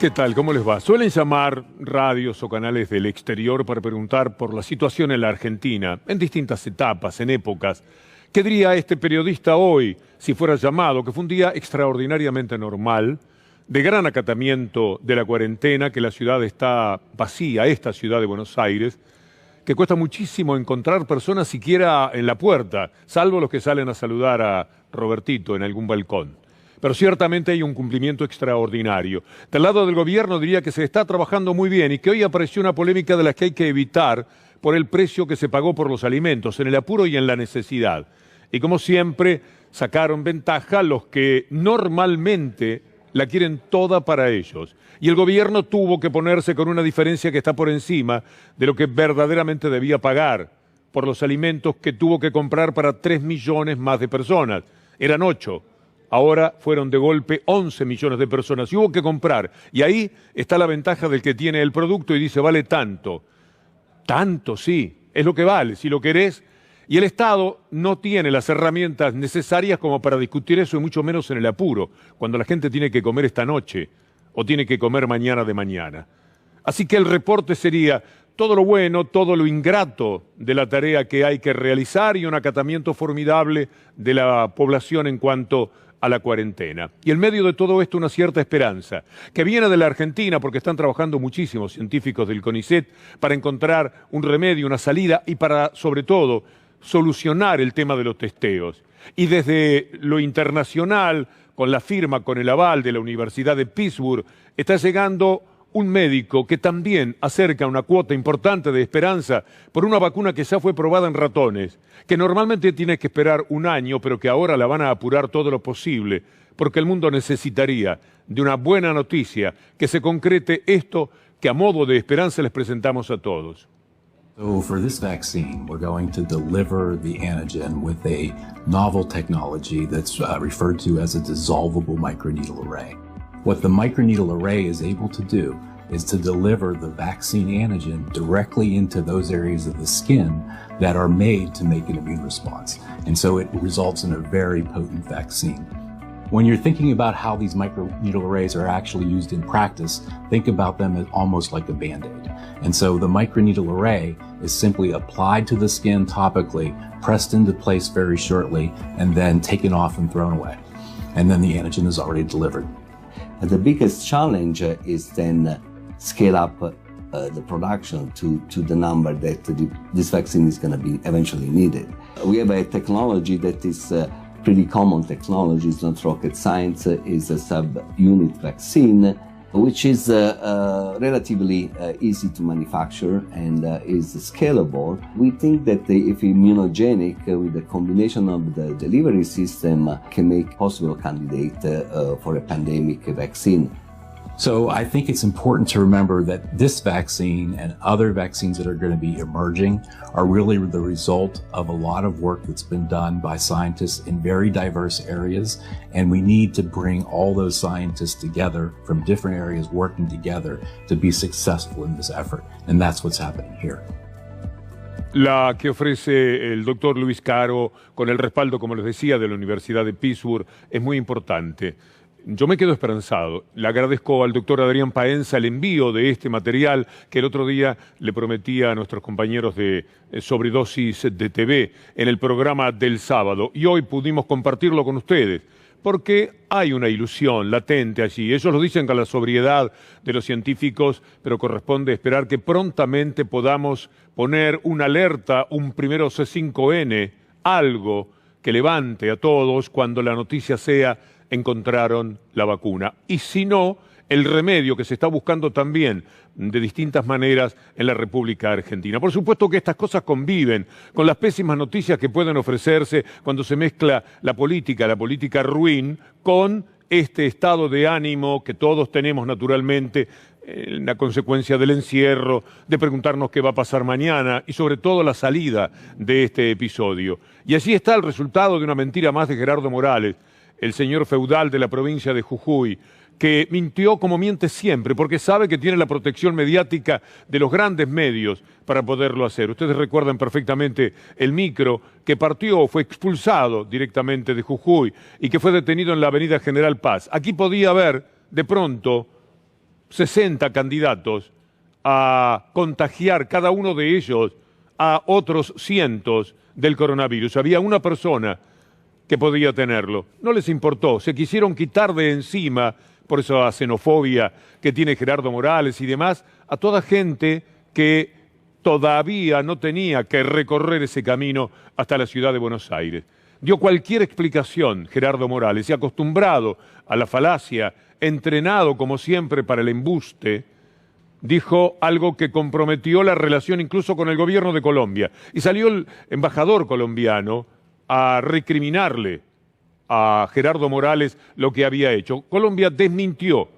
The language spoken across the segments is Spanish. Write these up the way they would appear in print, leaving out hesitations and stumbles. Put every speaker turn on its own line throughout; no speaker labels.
¿Qué tal? ¿Cómo les va? Suelen llamar radios o canales del exterior para preguntar por la situación en la Argentina, en distintas etapas, en épocas. ¿Qué diría este periodista hoy si fuera llamado, que fue un día extraordinariamente normal, de gran acatamiento de la cuarentena, que la ciudad está vacía, esta ciudad de Buenos Aires, que cuesta muchísimo encontrar personas siquiera en la puerta, salvo los que salen a saludar a Robertito en algún balcón? Pero ciertamente hay un cumplimiento extraordinario. Del lado del gobierno diría que se está trabajando muy bien y que hoy apareció una polémica de la que hay que evitar por el precio que se pagó por los alimentos, en el apuro y en la necesidad. Y como siempre, sacaron ventaja los que normalmente la quieren toda para ellos. Y el gobierno tuvo que ponerse con una diferencia que está por encima de lo que verdaderamente debía pagar por los alimentos que tuvo que comprar para 3 millones más de personas. Eran 8. Ahora fueron de golpe 11 millones de personas y hubo que comprar. Y ahí está la ventaja del que tiene el producto y dice, vale tanto. Tanto, sí, es lo que vale, si lo querés. Y el Estado no tiene las herramientas necesarias como para discutir eso, y mucho menos en el apuro, cuando la gente tiene que comer esta noche o tiene que comer mañana de mañana. Así que el reporte sería todo lo bueno, todo lo ingrato de la tarea que hay que realizar y un acatamiento formidable de la población en cuanto a la cuarentena. Y en medio de todo esto una cierta esperanza, que viene de la Argentina porque están trabajando muchísimos científicos del CONICET para encontrar un remedio, una salida y para, sobre todo, solucionar el tema de los testeos. Y desde lo internacional, con la firma, con el aval de la Universidad de Pittsburgh, está llegando un médico que también acerca una cuota importante de esperanza por una vacuna que ya fue probada en ratones, que normalmente tiene que esperar un año, pero que ahora la van a apurar todo lo posible, porque el mundo necesitaría de una buena noticia, que se concrete esto que a modo de esperanza les presentamos a todos.
So for this vaccine, we're going to deliver the antigen with a novel technology that's referred to as a dissolvable microneedle array. What the microneedle array is able to do is to deliver the vaccine antigen directly into those areas of the skin that are made to make an immune response. And so it results in a very potent vaccine. When you're thinking about how these microneedle arrays are actually used in practice, think about them as almost like a Band-Aid. And so the microneedle array is simply applied to the skin topically, pressed into place very shortly, and then taken off and thrown away. And then the antigen is already delivered.
The biggest challenge is then scale up the production to the number that this vaccine is going to be eventually needed. We have a technology that is pretty common technology, it's not rocket science, is a sub-unit vaccine, which is relatively easy to manufacture and is scalable. We think that if immunogenic with the combination of the delivery system can make possible candidate for a pandemic vaccine.
So I think it's important to remember that this vaccine and other vaccines that are going to be emerging are really the result of a lot of work that's been done by scientists in very diverse areas. And we need to bring all those scientists together from different areas working together to be successful in this effort. And that's what's happening here.
La que ofrece el doctor Luis Caro, con el respaldo, como les decía, de la Universidad de Pittsburgh, es muy importante. Yo me quedo esperanzado. Le agradezco al doctor Adrián Paenza el envío de este material que el otro día le prometía a nuestros compañeros de Sobredosis de TV en el programa del sábado. Y hoy pudimos compartirlo con ustedes, porque hay una ilusión latente allí. Ellos lo dicen con la sobriedad de los científicos, pero corresponde esperar que prontamente podamos poner una alerta, un primero C5N, algo que levante a todos cuando la noticia sea encontraron la vacuna. Y si no, el remedio que se está buscando también de distintas maneras en la República Argentina. Por supuesto que estas cosas conviven con las pésimas noticias que pueden ofrecerse cuando se mezcla la política ruin, con este estado de ánimo que todos tenemos naturalmente, la consecuencia del encierro, de preguntarnos qué va a pasar mañana y sobre todo la salida de este episodio. Y así está el resultado de una mentira más de Gerardo Morales, el señor feudal de la provincia de Jujuy, que mintió como miente siempre, porque sabe que tiene la protección mediática de los grandes medios para poderlo hacer. Ustedes recuerdan perfectamente el micro que partió, fue expulsado directamente de Jujuy y que fue detenido en la avenida General Paz. Aquí podía haber, de pronto, 60 candidatos a contagiar cada uno de ellos a otros cientos del coronavirus. Había una persona que podía tenerlo. No les importó, se quisieron quitar de encima, por esa xenofobia que tiene Gerardo Morales y demás, a toda gente que todavía no tenía que recorrer ese camino hasta la ciudad de Buenos Aires. Dio cualquier explicación Gerardo Morales y, acostumbrado a la falacia, entrenado como siempre para el embuste, dijo algo que comprometió la relación incluso con el gobierno de Colombia. Y salió el embajador colombiano a recriminarle a Gerardo Morales lo que había hecho. Colombia desmintió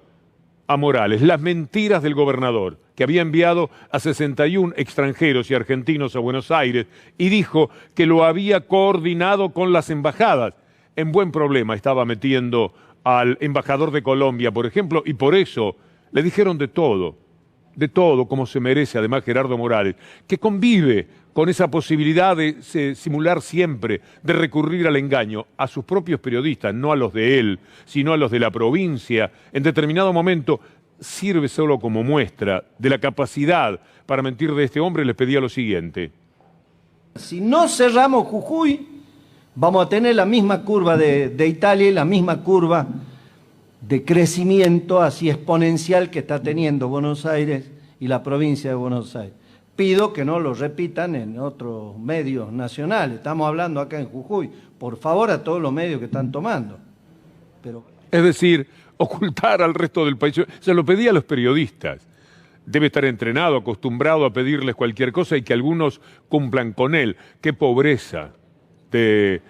a Morales las mentiras del gobernador, que había enviado a 61 extranjeros y argentinos a Buenos Aires, y dijo que lo había coordinado con las embajadas. En buen problema estaba metiendo al embajador de Colombia, por ejemplo, y por eso le dijeron de todo, como se merece además Gerardo Morales, que convive con esa posibilidad de simular siempre, de recurrir al engaño a sus propios periodistas, no a los de él, sino a los de la provincia. En determinado momento sirve solo como muestra de la capacidad para mentir de este hombre. Les pedía lo siguiente:
si no cerramos Jujuy, vamos a tener la misma curva de Italia y la misma curva de crecimiento así exponencial que está teniendo Buenos Aires y la provincia de Buenos Aires. Pido que no lo repitan en otros medios nacionales. Estamos hablando acá en Jujuy. Por favor, a todos los medios que están tomando.
Es decir, ocultar al resto del país. Se lo pedía a los periodistas. Debe estar entrenado, acostumbrado a pedirles cualquier cosa y que algunos cumplan con él. Qué pobreza de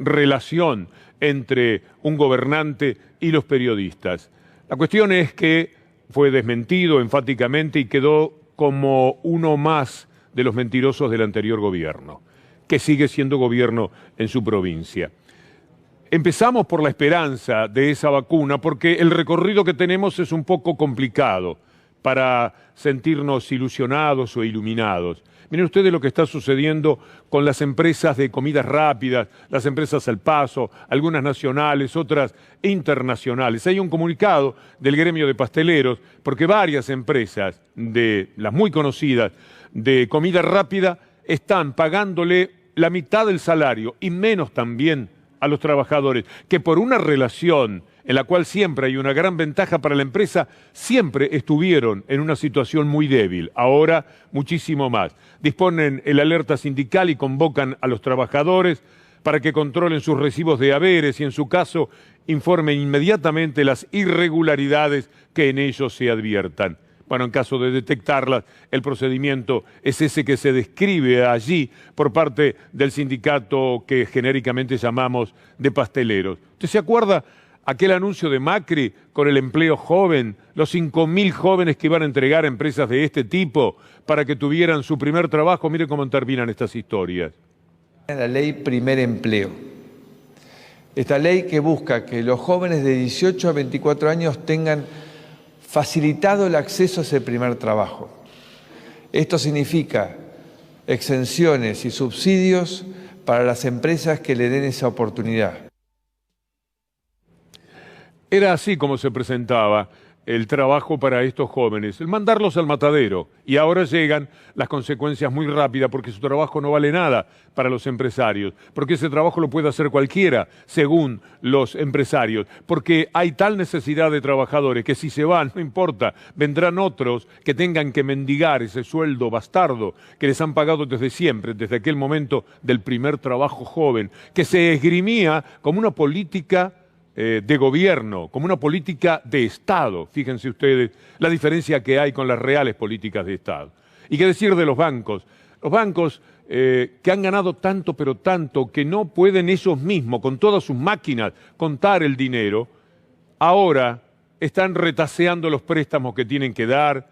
relación entre un gobernante y los periodistas. La cuestión es que fue desmentido enfáticamente y quedó como uno más de los mentirosos del anterior gobierno, que sigue siendo gobierno en su provincia. Empezamos por la esperanza de esa vacuna, porque el recorrido que tenemos es un poco complicado para sentirnos ilusionados o iluminados. Miren ustedes lo que está sucediendo con las empresas de comidas rápidas, las empresas al paso, algunas nacionales, otras internacionales. Hay un comunicado del gremio de pasteleros, porque varias empresas, de las muy conocidas, de comida rápida, están pagándole la mitad del salario y menos también a los trabajadores, que por una relación en la cual siempre hay una gran ventaja para la empresa, siempre estuvieron en una situación muy débil, ahora muchísimo más. Disponen el alerta sindical y convocan a los trabajadores para que controlen sus recibos de haberes y, en su caso, informen inmediatamente las irregularidades que en ellos se adviertan. Bueno, en caso de detectarlas, el procedimiento es ese que se describe allí por parte del sindicato que genéricamente llamamos de pasteleros. ¿Usted se acuerda aquel anuncio de Macri con el empleo joven, los 5.000 jóvenes que iban a entregar a empresas de este tipo para que tuvieran su primer trabajo? Mire cómo terminan estas historias.
La ley Primer Empleo. Esta ley que busca que los jóvenes de 18 a 24 años tengan facilitado el acceso a ese primer trabajo. Esto significa exenciones y subsidios para las empresas que le den esa oportunidad.
Era así como se presentaba el trabajo para estos jóvenes, el mandarlos al matadero. Y ahora llegan las consecuencias muy rápidas, porque su trabajo no vale nada para los empresarios, porque ese trabajo lo puede hacer cualquiera, según los empresarios, porque hay tal necesidad de trabajadores que si se van, no importa, vendrán otros que tengan que mendigar ese sueldo bastardo que les han pagado desde siempre, desde aquel momento del primer trabajo joven, que se esgrimía como una política de gobierno, como una política de Estado. Fíjense ustedes la diferencia que hay con las reales políticas de Estado. ¿Y qué decir de los bancos? Los bancos que han ganado tanto, pero tanto, que no pueden ellos mismos, con todas sus máquinas, contar el dinero, ahora están retaseando los préstamos que tienen que dar,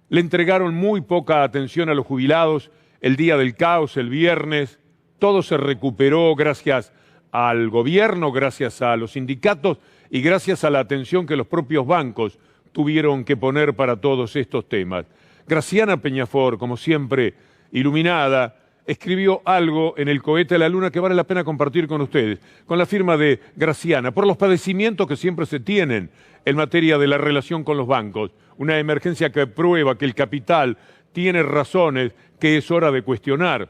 le entregaron muy poca atención a los jubilados el día del caos, el viernes, todo se recuperó gracias al gobierno, gracias a los sindicatos y gracias a la atención que los propios bancos tuvieron que poner para todos estos temas. Graciana Peñafort, como siempre, iluminada, escribió algo en el cohete a la Luna que vale la pena compartir con ustedes, con la firma de Graciana, por los padecimientos que siempre se tienen en materia de la relación con los bancos. Una emergencia que prueba que el capital tiene razones que es hora de cuestionar.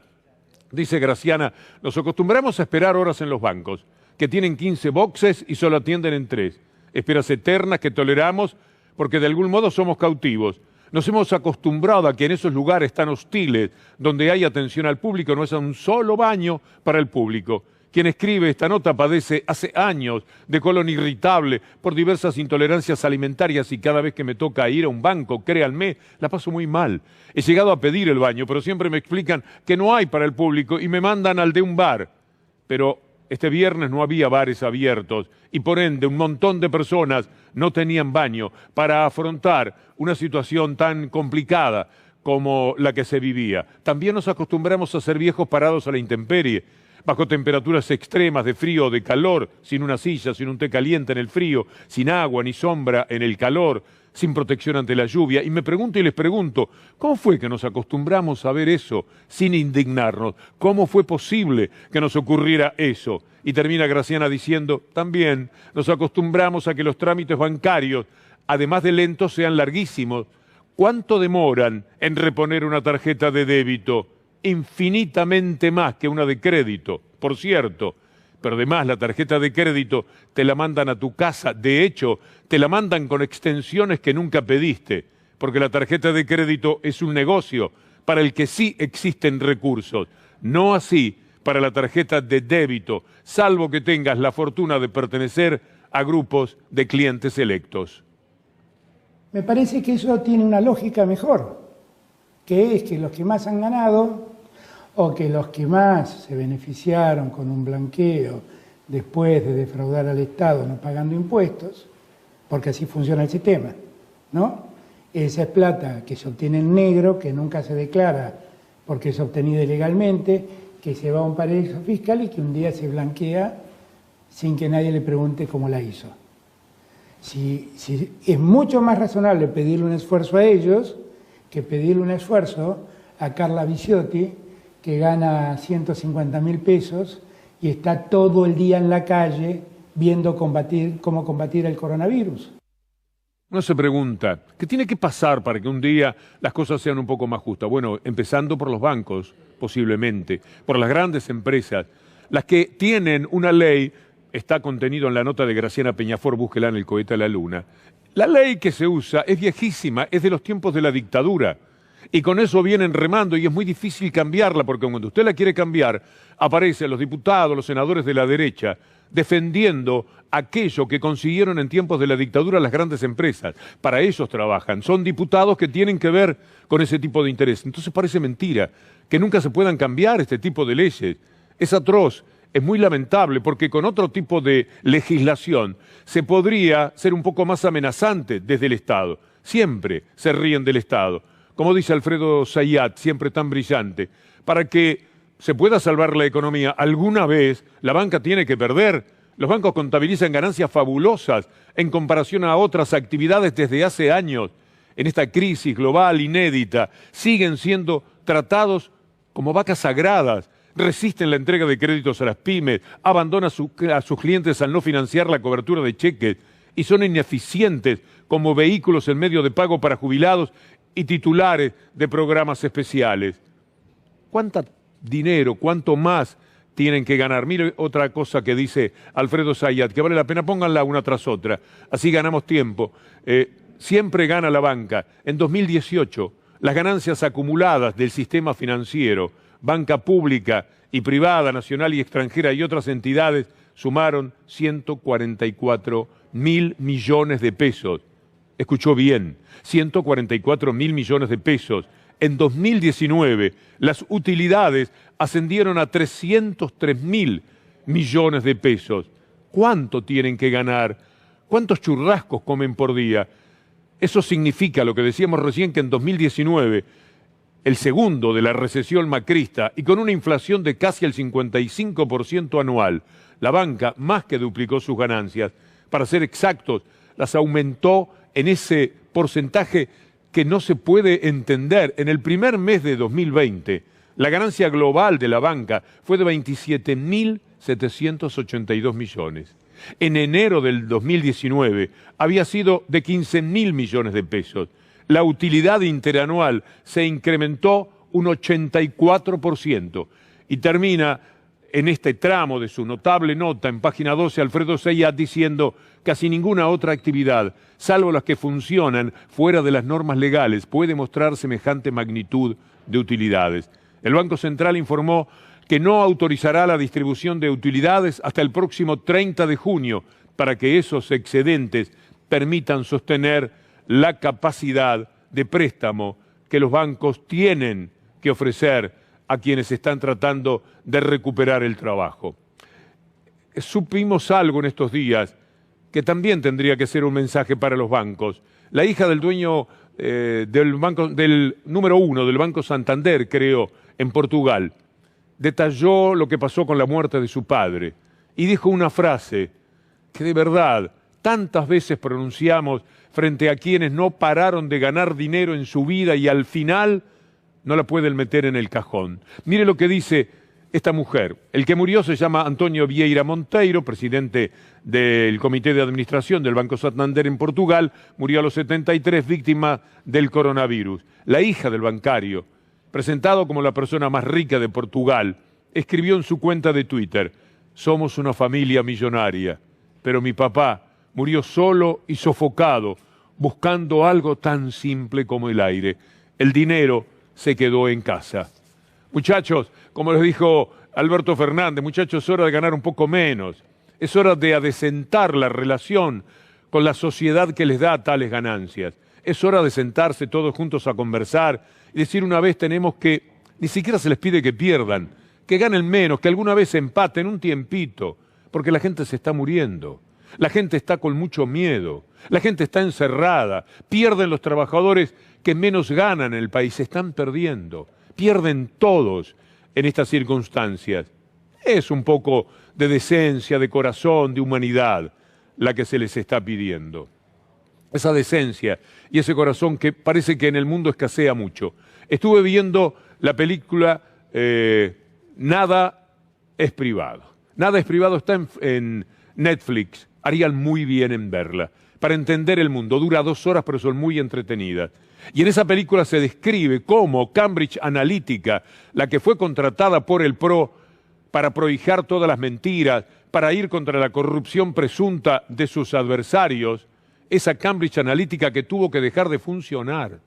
Dice Graciana, nos acostumbramos a esperar horas en los bancos, que tienen 15 boxes y solo atienden en 3. Esperas eternas que toleramos porque de algún modo somos cautivos. Nos hemos acostumbrado a que en esos lugares tan hostiles, donde hay atención al público, no es un solo baño para el público. Quien escribe esta nota padece hace años de colon irritable por diversas intolerancias alimentarias y cada vez que me toca ir a un banco, créanme, la paso muy mal. He llegado a pedir el baño, pero siempre me explican que no hay para el público y me mandan al de un bar. Pero este viernes no había bares abiertos y por ende un montón de personas no tenían baño para afrontar una situación tan complicada como la que se vivía. También nos acostumbramos a ser viejos parados a la intemperie, bajo temperaturas extremas de frío o de calor, sin una silla, sin un té caliente en el frío, sin agua ni sombra en el calor, sin protección ante la lluvia. Y me pregunto y les pregunto, ¿cómo fue que nos acostumbramos a ver eso sin indignarnos? ¿Cómo fue posible que nos ocurriera eso? Y termina Graciana diciendo, también nos acostumbramos a que los trámites bancarios, además de lentos, sean larguísimos. ¿Cuánto demoran en reponer una tarjeta de débito? Infinitamente más que una de crédito, por cierto. Pero además la tarjeta de crédito te la mandan a tu casa. De hecho, te la mandan con extensiones que nunca pediste, porque la tarjeta de crédito es un negocio para el que sí existen recursos. No así para la tarjeta de débito, salvo que tengas la fortuna de pertenecer a grupos de clientes selectos.
Me parece que eso tiene una lógica mejor, que es que los que más han ganado o que los que más se beneficiaron con un blanqueo después de defraudar al Estado no pagando impuestos, porque así funciona el sistema, ¿no? Esa es plata que se obtiene en negro, que nunca se declara porque es obtenida ilegalmente, que se va a un paraíso fiscal y que un día se blanquea sin que nadie le pregunte cómo la hizo. Si es mucho más razonable pedirle un esfuerzo a ellos que pedirle un esfuerzo a Carla Viciotti, que gana 150.000 pesos y está todo el día en la calle viendo cómo combatir el coronavirus.
Uno se pregunta, ¿qué tiene que pasar para que un día las cosas sean un poco más justas? Bueno, empezando por los bancos, posiblemente, por las grandes empresas, las que tienen una ley, está contenido en la nota de Graciana Peñafort, búsquela en el cohete a la Luna. La ley que se usa es viejísima, es de los tiempos de la dictadura. Y con eso vienen remando y es muy difícil cambiarla, porque cuando usted la quiere cambiar, aparecen los diputados, los senadores de la derecha, defendiendo aquello que consiguieron en tiempos de la dictadura las grandes empresas. Para ellos trabajan, son diputados que tienen que ver con ese tipo de interés. Entonces parece mentira que nunca se puedan cambiar este tipo de leyes. Es atroz, es muy lamentable, porque con otro tipo de legislación se podría ser un poco más amenazante desde el Estado. Siempre se ríen del Estado. Como dice Alfredo Zayat, siempre tan brillante, para que se pueda salvar la economía, alguna vez la banca tiene que perder. Los bancos contabilizan ganancias fabulosas en comparación a otras actividades desde hace años. En esta crisis global inédita, siguen siendo tratados como vacas sagradas, resisten la entrega de créditos a las pymes, abandonan a sus clientes al no financiar la cobertura de cheques y son ineficientes como vehículos en medio de pago para jubilados y titulares de programas especiales. ¿Cuánto dinero, cuánto más tienen que ganar? Mire otra cosa que dice Alfredo Zayat, que vale la pena, pónganla una tras otra, así ganamos tiempo. Siempre gana la banca. En 2018, las ganancias acumuladas del sistema financiero, banca pública y privada, nacional y extranjera y otras entidades, sumaron 144.000 millones de pesos. Escuchó bien, 144.000 millones de pesos. En 2019, las utilidades ascendieron a 303.000 millones de pesos. ¿Cuánto tienen que ganar? ¿Cuántos churrascos comen por día? Eso significa lo que decíamos recién, que en 2019, el segundo de la recesión macrista y con una inflación de casi el 55% anual, la banca más que duplicó sus ganancias. Para ser exactos, las aumentó en ese porcentaje que no se puede entender. En el primer mes de 2020, La ganancia global de la banca fue de 27.782 millones. En enero del 2019 había sido de 15.000 millones de pesos. La utilidad interanual se incrementó un 84% y termina en este tramo de su notable nota en página 12 Alfredo Zayat diciendo: casi ninguna otra actividad, salvo las que funcionan fuera de las normas legales, puede mostrar semejante magnitud de utilidades. El Banco Central informó que no autorizará la distribución de utilidades hasta el próximo 30 de junio para que esos excedentes permitan sostener la capacidad de préstamo que los bancos tienen que ofrecer a quienes están tratando de recuperar el trabajo. Supimos algo en estos días que también tendría que ser un mensaje para los bancos. La hija del dueño del número 1 del Banco Santander, creo, en Portugal, detalló lo que pasó con la muerte de su padre y dijo una frase que de verdad tantas veces pronunciamos frente a quienes no pararon de ganar dinero en su vida y al final no la pueden meter en el cajón. Mire lo que dice esta mujer. El que murió se llama Antonio Vieira Monteiro, presidente del Comité de Administración del Banco Santander en Portugal, murió a los 73, víctima del coronavirus. La hija del bancario, presentado como la persona más rica de Portugal, escribió en su cuenta de Twitter: somos una familia millonaria, pero mi papá murió solo y sofocado, buscando algo tan simple como el aire. El dinero se quedó en casa. Muchachos, como les dijo Alberto Fernández, muchachos, es hora de ganar un poco menos. Es hora de adecentar la relación con la sociedad que les da tales ganancias. Es hora de sentarse todos juntos a conversar y decir una vez tenemos que, ni siquiera se les pide que pierdan, que ganen menos, que alguna vez empaten un tiempito, porque la gente se está muriendo. La gente está con mucho miedo, la gente está encerrada, pierden los trabajadores que menos ganan en el país, se están perdiendo, pierden todos en estas circunstancias. Es un poco de decencia, de corazón, de humanidad la que se les está pidiendo. Esa decencia y ese corazón que parece que en el mundo escasea mucho. Estuve viendo la película Nada es privado. Nada es privado, está en Netflix. Harían muy bien en verla, para entender el mundo. Dura 2 horas, pero son muy entretenidas. Y en esa película se describe cómo Cambridge Analytica, la que fue contratada por el PRO para prohijar todas las mentiras, para ir contra la corrupción presunta de sus adversarios, esa Cambridge Analytica que tuvo que dejar de funcionar,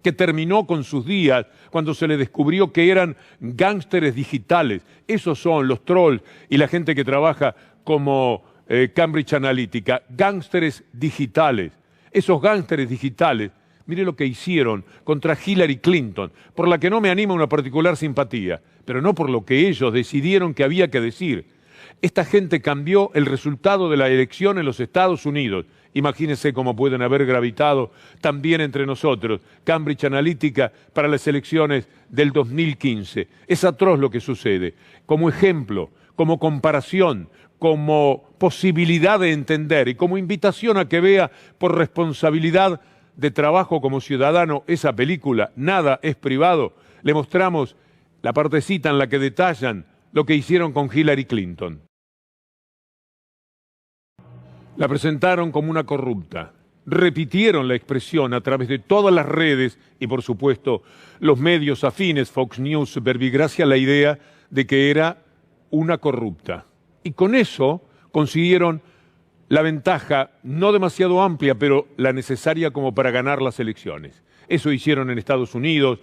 que terminó con sus días cuando se le descubrió que eran gángsteres digitales. Esos son los trolls y la gente que trabaja como Cambridge Analytica, gángsteres digitales. Esos gángsteres digitales, mire lo que hicieron contra Hillary Clinton, por la que no me anima una particular simpatía, pero no por lo que ellos decidieron que había que decir. Esta gente cambió el resultado de la elección en los Estados Unidos. Imagínense cómo pueden haber gravitado también entre nosotros Cambridge Analytica para las elecciones del 2015. Es atroz lo que sucede. Como ejemplo, como comparación, como posibilidad de entender y como invitación a que vea por responsabilidad de trabajo como ciudadano esa película, Nada es privado, le mostramos la partecita en la que detallan lo que hicieron con Hillary Clinton. La presentaron como una corrupta, repitieron la expresión a través de todas las redes y por supuesto los medios afines, Fox News, verbigracia la idea de que era una corrupta. Y con eso consiguieron la ventaja, no demasiado amplia, pero la necesaria como para ganar las elecciones. Eso hicieron en Estados Unidos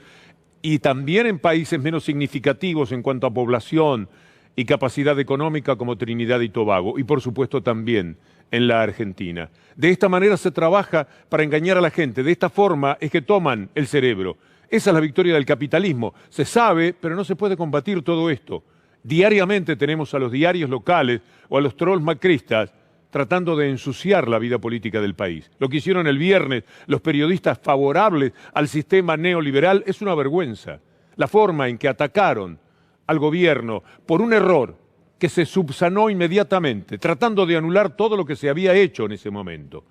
y también en países menos significativos en cuanto a población y capacidad económica como Trinidad y Tobago, y por supuesto también en la Argentina. De esta manera se trabaja para engañar a la gente, de esta forma es que toman el cerebro. Esa es la victoria del capitalismo. Se sabe, pero no se puede combatir todo esto. Diariamente tenemos a los diarios locales o a los trolls macristas tratando de ensuciar la vida política del país. Lo que hicieron el viernes los periodistas favorables al sistema neoliberal es una vergüenza. La forma en que atacaron al gobierno por un error que se subsanó inmediatamente, tratando de anular todo lo que se había hecho en ese momento,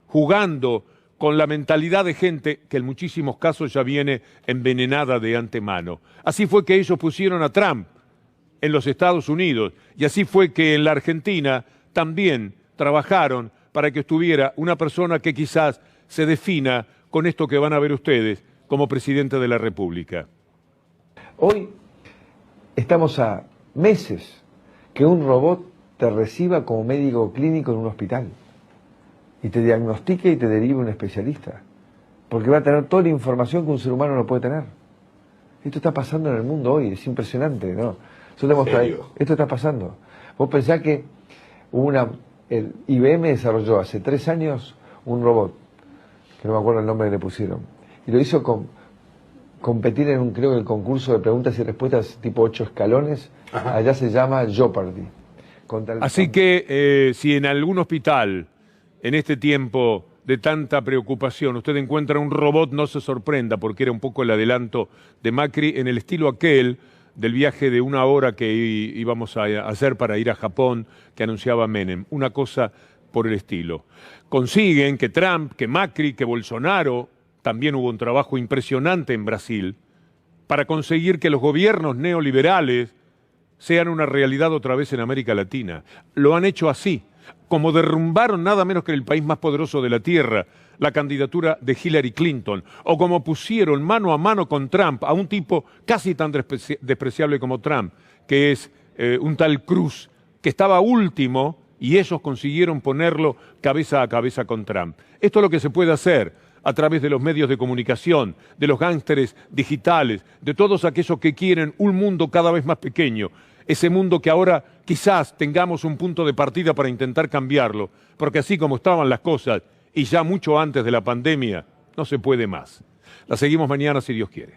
jugando con la mentalidad de gente que en muchísimos casos ya viene envenenada de antemano. Así fue que ellos pusieron a Trump en los Estados Unidos y así fue que en la Argentina también trabajaron para que estuviera una persona que quizás se defina con esto que van a ver ustedes como presidente de la República.
Hoy estamos a meses que un robot te reciba como médico clínico en un hospital y te diagnostique y te derive un especialista, porque va a tener toda la información que un ser humano no puede tener. Esto está pasando en el mundo hoy, es impresionante, ¿no? Esto está pasando. Vos pensás que el IBM desarrolló hace 3 años un robot, que no me acuerdo el nombre que le pusieron, y lo hizo competir en creo que el concurso de preguntas y respuestas tipo 8 escalones. Ajá. Allá se llama Jeopardy.
Así que si en algún hospital, en este tiempo de tanta preocupación, usted encuentra un robot, no se sorprenda, porque era un poco el adelanto de Macri en el estilo aquel del viaje de 1 hora que íbamos a hacer para ir a Japón, que anunciaba Menem. Una cosa por el estilo. Consiguen que Trump, que Macri, que Bolsonaro, también hubo un trabajo impresionante en Brasil, para conseguir que los gobiernos neoliberales sean una realidad otra vez en América Latina. Lo han hecho así, como derrumbaron nada menos que el país más poderoso de la Tierra, la candidatura de Hillary Clinton, o como pusieron mano a mano con Trump a un tipo casi tan despreciable como Trump, que es un tal Cruz, que estaba último y ellos consiguieron ponerlo cabeza a cabeza con Trump. Esto es lo que se puede hacer a través de los medios de comunicación, de los gángsteres digitales, de todos aquellos que quieren un mundo cada vez más pequeño, ese mundo que ahora quizás tengamos un punto de partida para intentar cambiarlo, porque así como estaban las cosas, y ya mucho antes de la pandemia, no se puede más. La seguimos mañana si Dios quiere.